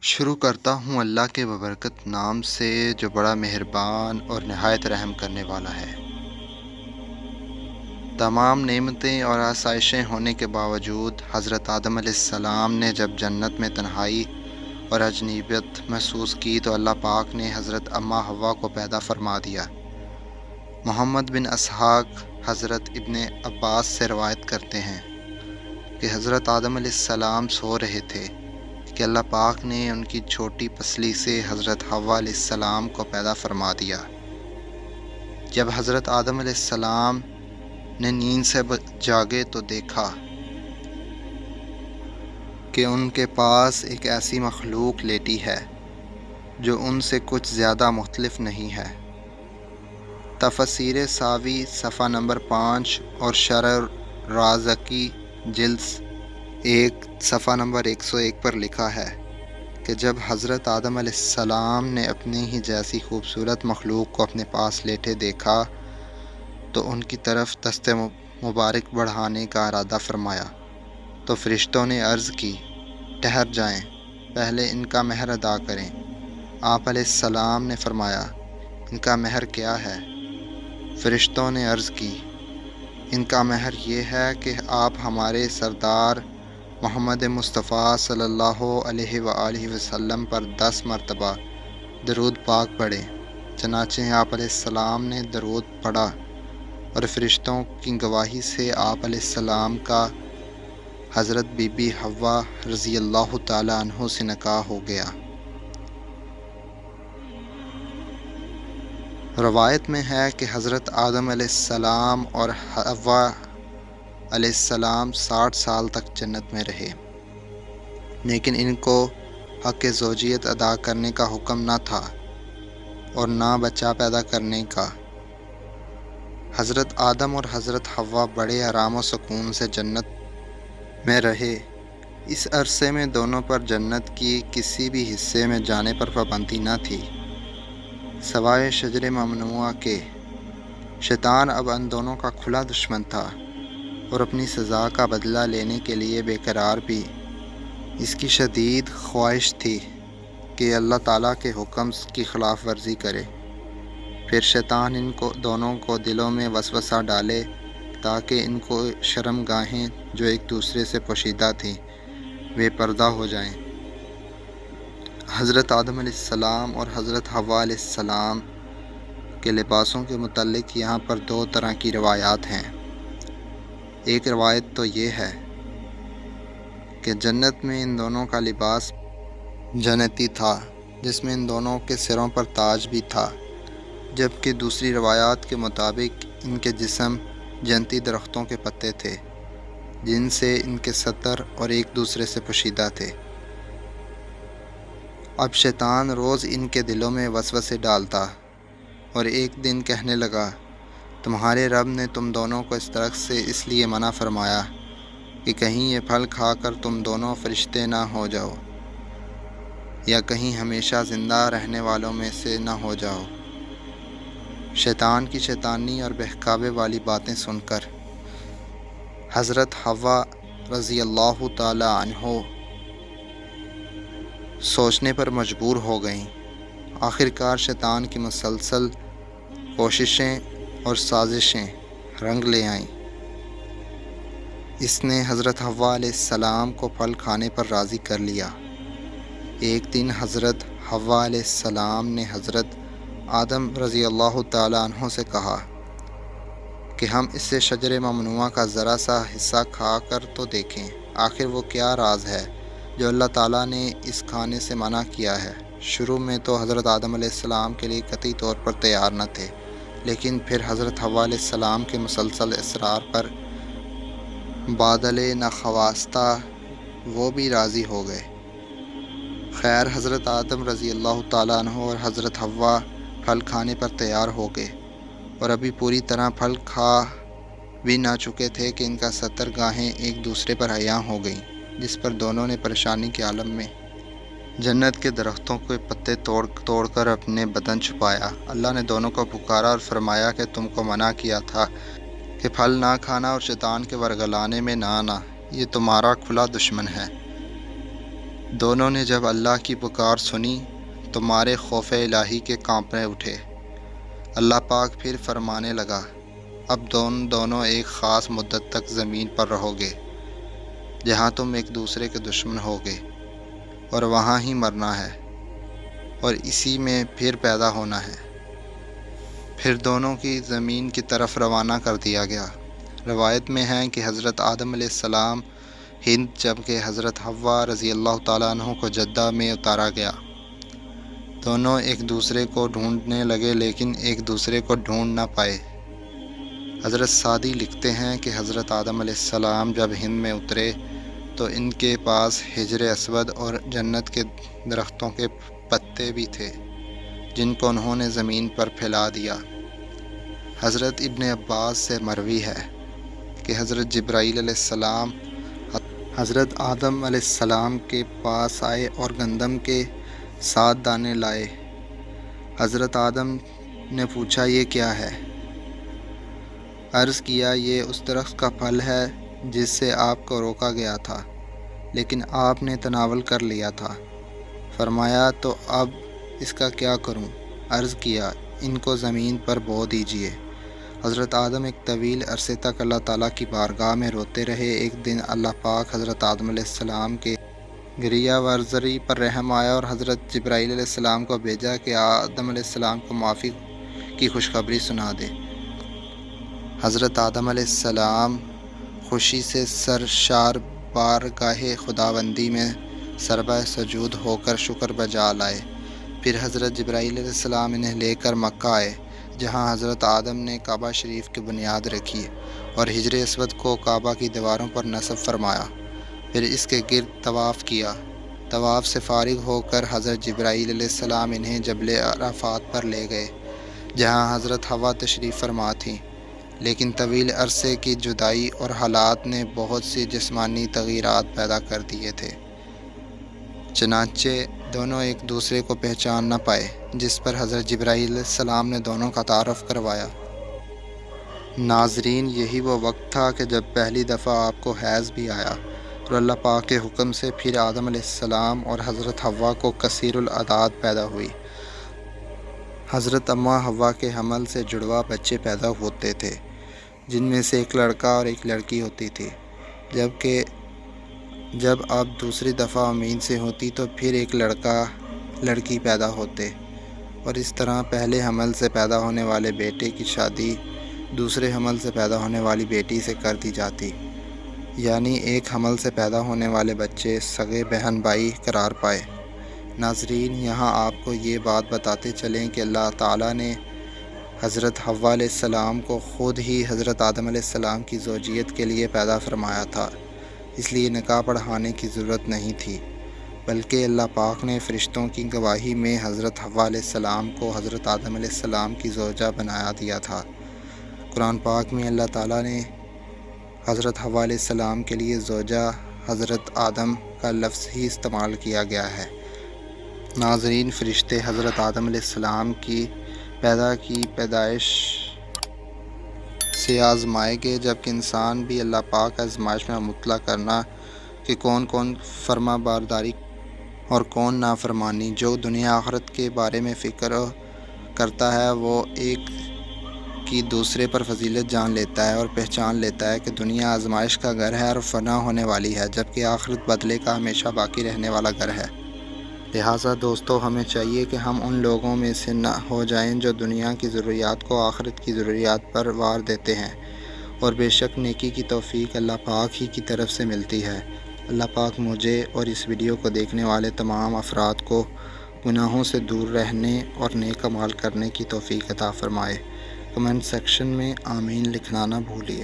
شروع کرتا ہوں اللہ کے ببرکت نام سے جو بڑا مہربان اور نہایت رحم کرنے والا ہے۔ تمام نعمتیں اور آسائشیں ہونے کے باوجود حضرت آدم علیہ السلام نے جب جنت میں تنہائی اور اجنبیت محسوس کی تو اللہ پاک نے حضرت اماں حوا کو پیدا فرما دیا۔ محمد بن اسحاق حضرت ابن عباس سے روایت کرتے ہیں کہ حضرت آدم علیہ السلام سو رہے تھے کہ اللہ پاک نے ان کی چھوٹی پسلی سے حضرت حوا علیہ السلام کو پیدا فرما دیا۔ جب حضرت آدم علیہ السلام نے نیند سے جاگے تو دیکھا کہ ان کے پاس ایک ایسی مخلوق لیٹی ہے جو ان سے کچھ زیادہ مختلف نہیں ہے۔ تفسیر ساوی صفحہ نمبر 5 اور شرح رازقی جلد 1 صفحہ نمبر 101 پر لکھا ہے کہ جب حضرت آدم علیہ السلام نے اپنی ہی جیسی خوبصورت مخلوق کو اپنے پاس لیٹے دیکھا تو ان کی طرف دست مبارک بڑھانے کا ارادہ فرمایا تو فرشتوں نے عرض کی، ٹھہر جائیں، پہلے ان کا مہر ادا کریں۔ آپ علیہ السلام نے فرمایا، ان کا مہر کیا ہے؟ فرشتوں نے عرض کی، ان کا مہر یہ ہے کہ آپ ہمارے سردار محمد مصطفیٰ صلی اللہ علیہ وآلہ وسلم پر 10 مرتبہ درود پاک پڑھیں۔ چنانچہ آپ علیہ السلام نے درود پڑھا اور فرشتوں کی گواہی سے آپ علیہ السلام کا حضرت بی بی حوا رضی اللہ تعالی عنہ سے نکاح ہو گیا۔ روایت میں ہے کہ حضرت آدم علیہ السلام اور حوا علیہ السلام 60 سال تک جنت میں رہے، لیکن ان کو حق زوجیت ادا کرنے کا حکم نہ تھا اور نہ بچہ پیدا کرنے کا۔ حضرت آدم اور حضرت حوا بڑے آرام و سکون سے جنت میں رہے۔ اس عرصے میں دونوں پر جنت کی کسی بھی حصے میں جانے پر پابندی نہ تھی سوائے شجر ممنوعہ کے۔ شیطان اب ان دونوں کا کھلا دشمن تھا اور اپنی سزا کا بدلہ لینے کے لیے بے قرار بھی۔ اس کی شدید خواہش تھی کہ اللہ تعالیٰ کے حکم کی خلاف ورزی کرے۔ پھر شیطان ان کو دونوں کو دلوں میں وسوسہ ڈالے تاکہ ان کو شرم گاہیں جو ایک دوسرے سے پوشیدہ تھیں بے پردہ ہو جائیں۔ حضرت آدم علیہ السلام اور حضرت حوا علیہ السلام کے لباسوں کے متعلق یہاں پر 2 طرح کی روایات ہیں۔ ایک روایت تو یہ ہے کہ جنت میں ان دونوں کا لباس جنتی تھا جس میں ان دونوں کے سروں پر تاج بھی تھا، جبکہ دوسری روایات کے مطابق ان کے جسم جنتی درختوں کے پتے تھے جن سے ان کے ستر اور ایک دوسرے سے پوشیدہ تھے۔ اب شیطان روز ان کے دلوں میں وسوسے ڈالتا اور ایک دن کہنے لگا، تمہارے رب نے تم دونوں کو اس درخت سے اس لیے منع فرمایا کہ کہیں یہ پھل کھا کر تم دونوں فرشتے نہ ہو جاؤ یا کہیں ہمیشہ زندہ رہنے والوں میں سے نہ ہو جاؤ۔ شیطان کی شیطانی اور بہکاوے والی باتیں سن کر حضرت حوا رضی اللہ تعالی عنہ سوچنے پر مجبور ہو گئیں۔ آخرکار شیطان کی مسلسل کوششیں اور سازشیں رنگ لے آئیں۔ اس نے حضرت حوا علیہ السلام کو پھل کھانے پر راضی کر لیا۔ ایک دن حضرت حوا علیہ السلام نے حضرت آدم رضی اللہ تعالی عنہ سے کہا کہ ہم اس سے شجر ممنوعہ کا ذرا سا حصہ کھا کر تو دیکھیں، آخر وہ کیا راز ہے جو اللہ تعالیٰ نے اس کھانے سے منع کیا ہے۔ شروع میں تو حضرت آدم علیہ السلام کے لیے قطعی طور پر تیار نہ تھے، لیکن پھر حضرت حوا علیہ السلام کے مسلسل اصرار پر بادل نخواستہ وہ بھی راضی ہو گئے۔ خیر، حضرت آدم رضی اللہ تعالیٰ عنہ اور حضرت حوا پھل کھانے پر تیار ہو گئے اور ابھی پوری طرح پھل کھا بھی نہ چکے تھے کہ ان کا ستر گاہیں ایک دوسرے پر عیاں ہو گئیں، جس پر دونوں نے پریشانی کے عالم میں جنت کے درختوں کے پتے توڑ کر اپنے بدن چھپایا۔ اللہ نے دونوں کو پکارا اور فرمایا کہ تم کو منع کیا تھا کہ پھل نہ کھانا اور شیطان کے ورگلانے میں نہ آنا، یہ تمہارا کھلا دشمن ہے۔ دونوں نے جب اللہ کی پکار سنی تو مارے خوف الہی کے کانپنے اٹھے۔ اللہ پاک پھر فرمانے لگا، اب دونوں ایک خاص مدت تک زمین پر رہو گے جہاں تم ایک دوسرے کے دشمن ہوگے، اور وہاں ہی مرنا ہے اور اسی میں پھر پیدا ہونا ہے۔ پھر دونوں کی زمین کی طرف روانہ کر دیا گیا۔ روایت میں ہے کہ حضرت آدم علیہ السلام ہند، جبکہ حضرت حوا رضی اللہ تعالیٰ عنہ کو جدہ میں اتارا گیا۔ دونوں ایک دوسرے کو ڈھونڈنے لگے لیکن ایک دوسرے کو ڈھونڈ نہ پائے۔ حضرت سعدی لکھتے ہیں کہ حضرت آدم علیہ السلام جب ہند میں اترے تو ان کے پاس حجر اسود اور جنت کے درختوں کے پتے بھی تھے جن کو انہوں نے زمین پر پھیلا دیا۔ حضرت ابن عباس سے مروی ہے کہ حضرت جبرائیل علیہ السلام حضرت آدم علیہ السلام کے پاس آئے اور گندم کے 7 دانے لائے۔ حضرت آدم نے پوچھا، یہ کیا ہے؟ عرض کیا، یہ اس درخت کا پھل ہے جس سے آپ کو روکا گیا تھا لیکن آپ نے تناول کر لیا تھا۔ فرمایا، تو اب اس کا کیا کروں؟ عرض کیا، ان کو زمین پر بو دیجئے۔ حضرت آدم ایک طویل عرصے تک اللہ تعالیٰ کی بارگاہ میں روتے رہے۔ ایک دن اللہ پاک حضرت آدم علیہ السلام کے گریہ ورزری پر رحم آیا اور حضرت جبرائیل علیہ السلام کو بھیجا کہ آدم علیہ السلام کو معافی کی خوشخبری سنا دے۔ حضرت آدم علیہ السلام خوشی سے سرشار بارگاہ خداوندی میں سربہ سجود ہو کر شکر بجا لائے۔ پھر حضرت جبرائیل علیہ السلام انہیں لے کر مکہ آئے جہاں حضرت آدم نے کعبہ شریف کی بنیاد رکھی اور حجر اسود کو کعبہ کی دیواروں پر نصب فرمایا۔ پھر اس کے گرد طواف کیا۔ طواف سے فارغ ہو کر حضرت جبرائیل علیہ السلام انہیں جبل عرفات پر لے گئے جہاں حضرت حوا تشریف فرما تھیں، لیکن طویل عرصے کی جدائی اور حالات نے بہت سی جسمانی تغیرات پیدا کر دیے تھے، چنانچہ دونوں ایک دوسرے کو پہچان نہ پائے، جس پر حضرت جبرائیل علیہ السلام نے دونوں کا تعارف کروایا۔ ناظرین، یہی وہ وقت تھا کہ جب پہلی دفعہ آپ کو حیض بھی آیا اور اللہ پاک کے حکم سے پھر آدم علیہ السلام اور حضرت حوا کو کثیر الاعداد پیدا ہوئی۔ حضرت اماں حوا کے حمل سے جڑواں بچے پیدا ہوتے تھے جن میں سے ایک لڑکا اور ایک لڑکی ہوتی تھی، جبکہ جب آپ دوسری دفعہ امین سے ہوتی تو پھر ایک لڑکا لڑکی پیدا ہوتے، اور اس طرح پہلے حمل سے پیدا ہونے والے بیٹے کی شادی دوسرے حمل سے پیدا ہونے والی بیٹی سے کر دی جاتی، یعنی ایک حمل سے پیدا ہونے والے بچے سگے بہن بھائی قرار پائے۔ ناظرین، یہاں آپ کو یہ بات بتاتے چلیں کہ اللہ تعالیٰ نے حضرت حوا علیہ السلام کو خود ہی حضرت آدم علیہ السلام کی زوجیت کے لیے پیدا فرمایا تھا، اس لیے نکاح پڑھانے کی ضرورت نہیں تھی، بلکہ اللہ پاک نے فرشتوں کی گواہی میں حضرت حوا علیہ السلام کو حضرت آدم علیہ السلام کی زوجہ بنا دیا تھا۔ قرآن پاک میں اللہ تعالیٰ نے حضرت حوا علیہ السلام کے لیے زوجہ حضرت آدم کا لفظ ہی استعمال کیا گیا ہے۔ ناظرین، فرشتے حضرت آدم علیہ السلام کی پیدائش سے آزمائے گئے، جبکہ انسان بھی اللہ پاک آزمائش میں مبتلا کرنا کہ کون کون فرما برداری اور کون نافرمانی۔ جو دنیا آخرت کے بارے میں فکر کرتا ہے وہ ایک کی دوسرے پر فضیلت جان لیتا ہے اور پہچان لیتا ہے کہ دنیا آزمائش کا گھر ہے اور فنا ہونے والی ہے، جبکہ آخرت بدلے کا ہمیشہ باقی رہنے والا گھر ہے۔ لہٰذا دوستو، ہمیں چاہیے کہ ہم ان لوگوں میں سے نہ ہو جائیں جو دنیا کی ضروریات کو آخرت کی ضروریات پر وار دیتے ہیں، اور بے شک نیکی کی توفیق اللہ پاک ہی کی طرف سے ملتی ہے۔ اللہ پاک مجھے اور اس ویڈیو کو دیکھنے والے تمام افراد کو گناہوں سے دور رہنے اور نیک اعمال کرنے کی توفیق عطا فرمائے۔ کمنٹ سیکشن میں آمین لکھنا نہ بھولیے۔